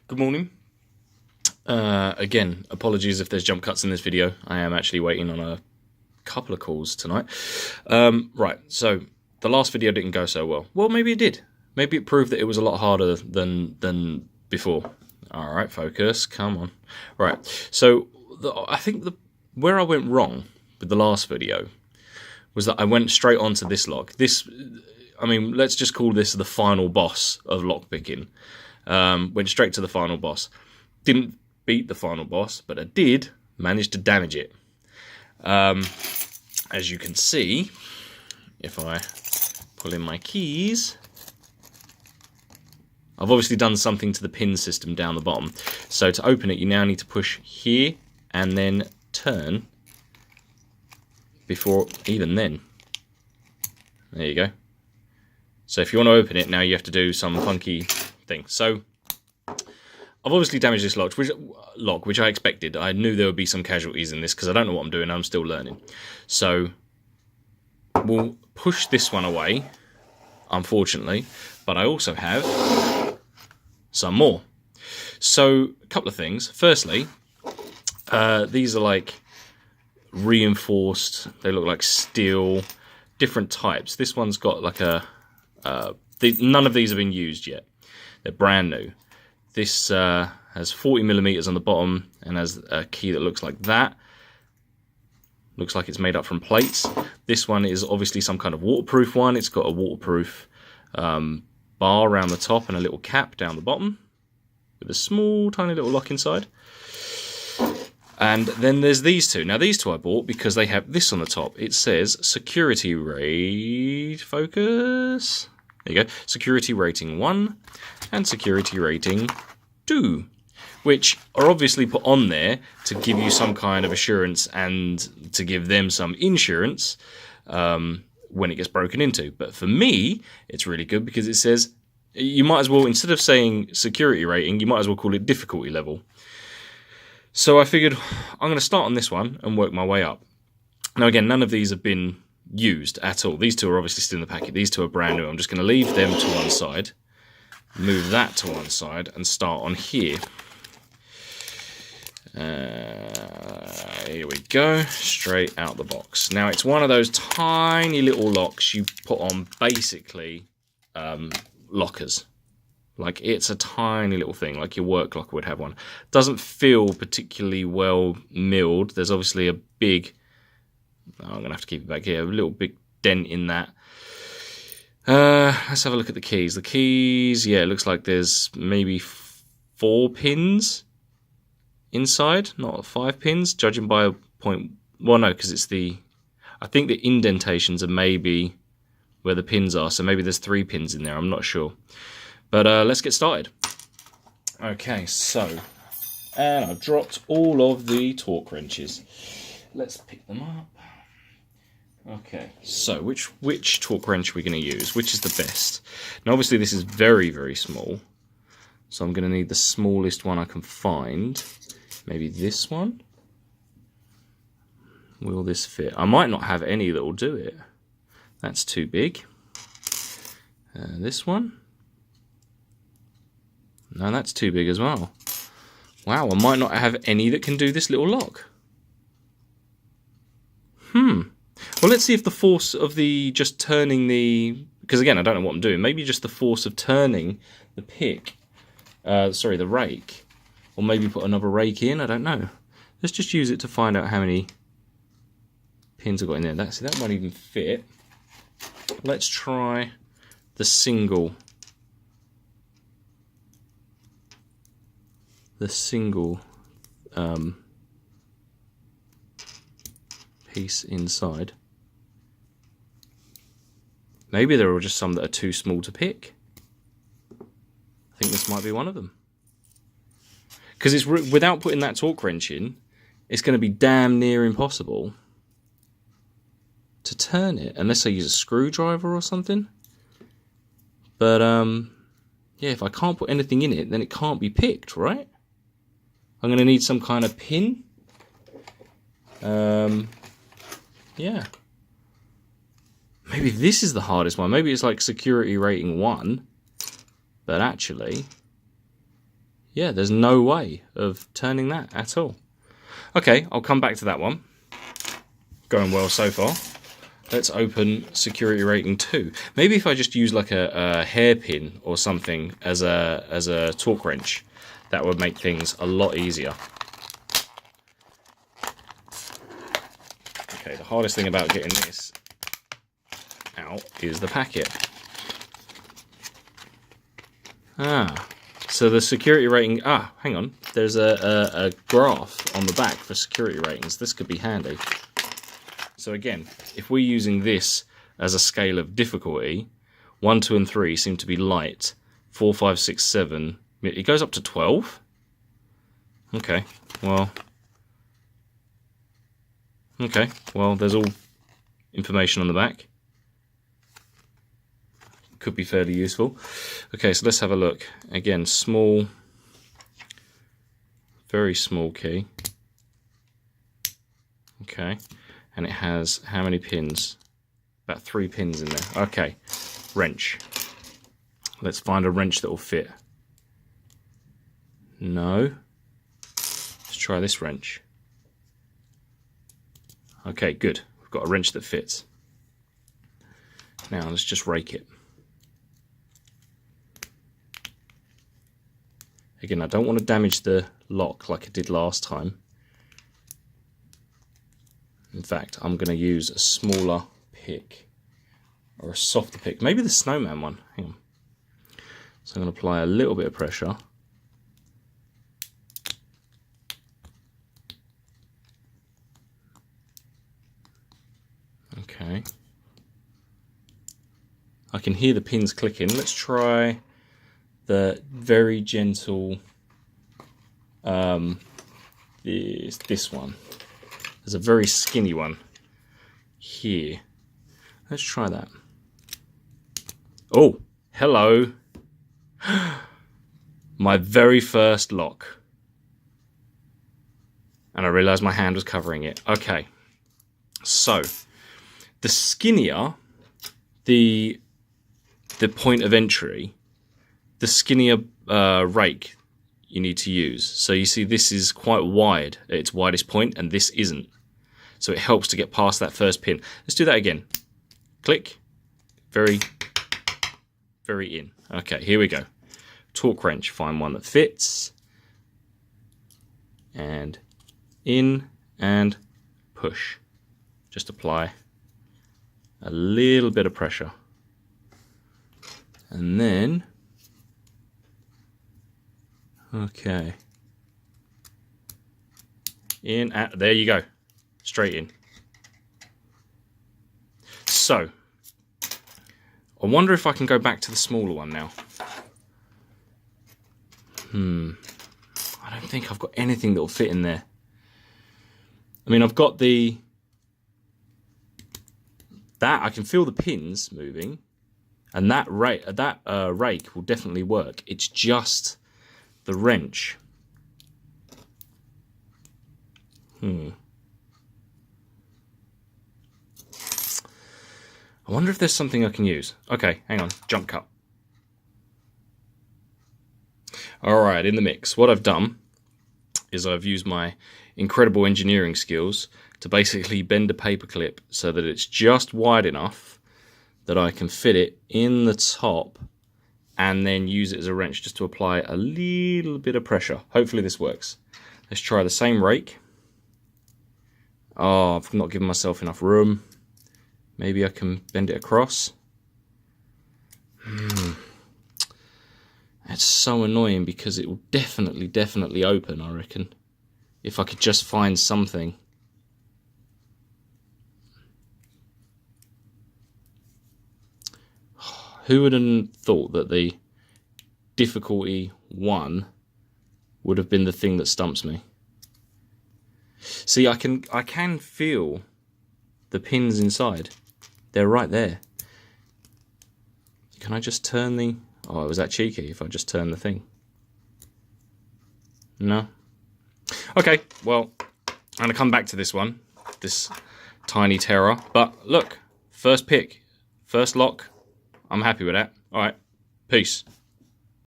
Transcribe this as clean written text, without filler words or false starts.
Good morning. Again, apologies if there's jump cuts in this video. I am actually waiting on a couple of calls tonight. Right, so the last video didn't go so well. Well, maybe it did. Maybe it proved that it was a lot harder than before. All right, focus. Come on. Right, so I think where I went wrong with the last video was that I went straight onto this lock. Let's just call this the final boss of lockpicking. Went straight to the final boss. Didn't beat the final boss, but I did manage to damage it. As you can see, if I pull in my keys, I've obviously done something to the pin system down the bottom. So to open it, you now need to push here and then turn before even then. There you go. So if you want to open it, now you have to do some funky thing. So I've obviously damaged this lock, which I expected. I knew there would be some casualties in this because I don't know what I'm doing. I'm still learning. So we'll push this one away, unfortunately. But I also have some more. So a couple of things. Firstly, these are like reinforced. They look like steel. Different types. This one's got like none of these have been used yet. They're brand new. This has 40mm on the bottom and has a key that looks like that. Looks like it's made up from plates. This one is obviously some kind of waterproof one. It's got a waterproof bar around the top and a little cap down the bottom with a small, tiny little lock inside. And then there's these two. Now these two I bought because they have this on the top. It says security rate focus. There you go. Security rating 1 and security rating 2, which are obviously put on there to give you some kind of assurance and to give them some insurance when it gets broken into. But for me, it's really good because it says you might as well, instead of saying security rating, you might as well call it difficulty level. So I figured I'm going to start on this one and work my way up. Now again, none of these have been used at all. These two are obviously still in the packet. These two are brand new. I'm just going to leave them to one side, move that to one side, and start on here. Here we go, straight out the box. Now it's one of those tiny little locks you put on basically lockers. Like it's a tiny little thing, like your work locker would have one. Doesn't feel particularly well milled. There's obviously a big, I'm going to have to keep it back here, a little big dent in that. Let's have a look at the keys. The keys, yeah, it looks like there's maybe 4 pins inside, not 5 pins, judging by a point. Well, no, because it's I think the indentations are maybe where the pins are, so maybe there's 3 pins in there, I'm not sure. But let's get started. Okay, so, and I've dropped all of the torque wrenches. Let's pick them up. Okay, so which torque wrench are we going to use? Which is the best? Now, obviously, this is very, very small. So I'm going to need the smallest one I can find. Maybe this one? Will this fit? I might not have any that will do it. That's too big. This one? No, that's too big as well. Wow, I might not have any that can do this little lock. Well, let's see if the force of just turning because again, I don't know what I'm doing. Maybe just the force of turning the pick, the rake, or maybe put another rake in. I don't know. Let's just use it to find out how many pins I've got in there. That won't even fit. Let's try the single. Piece inside. Maybe there are just some that are too small to pick. I think this might be one of them. Because it's without putting that torque wrench in, it's going to be damn near impossible to turn it, unless I use a screwdriver or something. But yeah, if I can't put anything in it, then it can't be picked, right? I'm going to need some kind of pin. Yeah. Maybe this is the hardest one. Maybe it's like security rating 1. But actually, yeah, there's no way of turning that at all. Okay, I'll come back to that one. Going well so far. Let's open security rating 2. Maybe if I just use like a hairpin or something as a torque wrench, that would make things a lot easier. Okay, the hardest thing about getting this out is the packet. So the security rating, hang on, there's a graph on the back for security ratings. This could be handy. So again, if we're using this as a scale of difficulty, 1, 2, and 3 seem to be light. 4, 5, 6, 7, it goes up to 12? Okay, well, there's all information on the back. Could be fairly useful. Okay, so let's have a look. Again, small, very small key. Okay, and it has how many pins? About 3 pins in there. Okay, wrench. Let's find a wrench that will fit. No. Let's try this wrench. Okay, good. We've got a wrench that fits. Now let's just rake it. Again, I don't want to damage the lock like I did last time. In fact, I'm going to use a smaller pick or a softer pick. Maybe the snowman one. Hang on. So I'm going to apply a little bit of pressure. Okay. I can hear the pins clicking. Let's try the very gentle, this one. There's a very skinny one here. Let's try that. Oh, hello. My very first lock. And I realized my hand was covering it. Okay. So, the skinnier the point of entry, the skinnier rake you need to use. So you see this is quite wide at its widest point, and this isn't. So it helps to get past that first pin. Let's do that again. Click. Very, very in. Okay, here we go. Torque wrench. Find one that fits. And in and push. Just apply a little bit of pressure. And then, okay, in, there you go, straight in. So, I wonder if I can go back to the smaller one now. I don't think I've got anything that will fit in there. I mean, I've got that I can feel the pins moving. And that rake will definitely work. It's just the wrench. I wonder if there's something I can use. Okay, hang on. Jump cut. Alright, in the mix. What I've done is I've used my incredible engineering skills to basically bend a paperclip so that it's just wide enough that I can fit it in the top and then use it as a wrench just to apply a little bit of pressure. Hopefully this works. Let's try the same rake. Oh, I've not given myself enough room. Maybe I can bend it across. That's so annoying because it will definitely open, I reckon. If I could just find something. Who would have thought that the difficulty 1 would have been the thing that stumps me? See, I can feel the pins inside. They're right there. Can I just turn the... Oh, was that cheeky if I just turn the thing? No? Okay, well, I'm going to come back to this one. This tiny terror. But look, first pick, first lock. I'm happy with that. All right, peace.